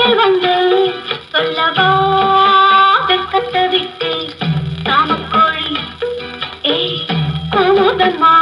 பக்கத்தில் வந்து சொல்லவா வெக்கத்தை விட்டு காமக்கோழி ஏய் கோதம்மா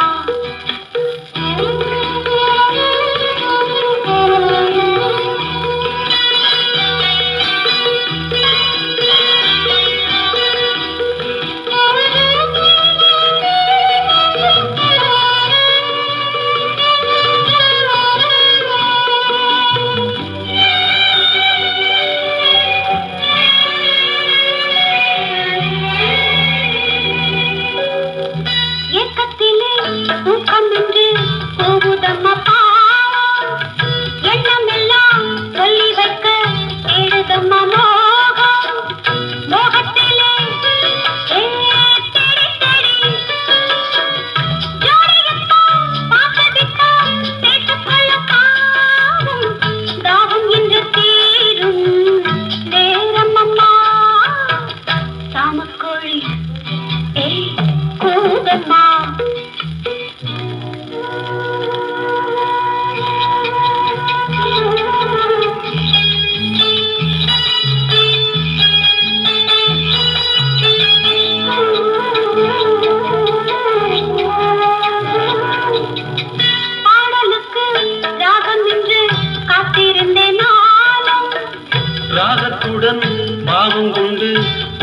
ராகத்துடன் பாவம் கொண்டு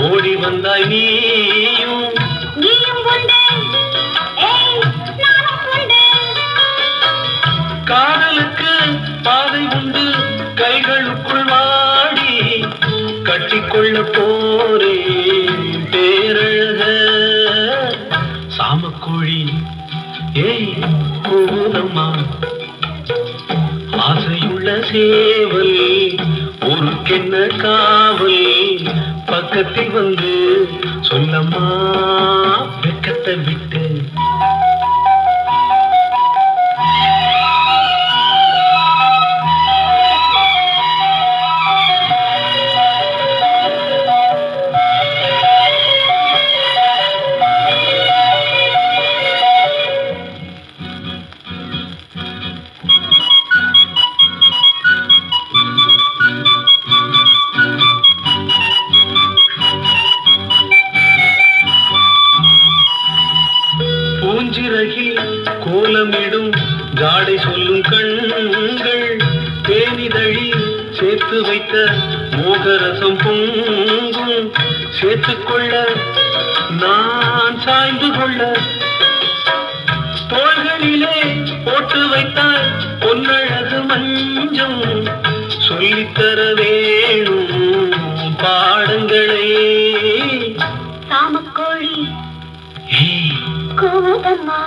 ஓடி வந்தாய் நீயும் காதலுக்கு பாதை உண்டு கைகளுக்குள் வாடி கட்டிக்கொள்ள போரே பேரழக சாமக்கோழி ஏய் கோதம்மா ஆசையுள்ள சேவல் ஊருக்கென்ன காவல் பக்கத்தில் வந்து சொல்லம்மா வெக்கத்தை விட்டு பூஞ்சிறகில் கோலமிடும் ஜாடை சொல்லும் கண்கள் தேனிதழி சேர்த்து வைத்த மோகரசம் பொங்கும் சேர்த்துக்கொள்ள நான் சாய்ந்து கொள்ள தோள்களிலே போட்டு வைத்தால் பொன்னழகு மஞ்சம் சொல்லித்தர வேணும் பாடங்களே சாமக்கோழி கோதம்மா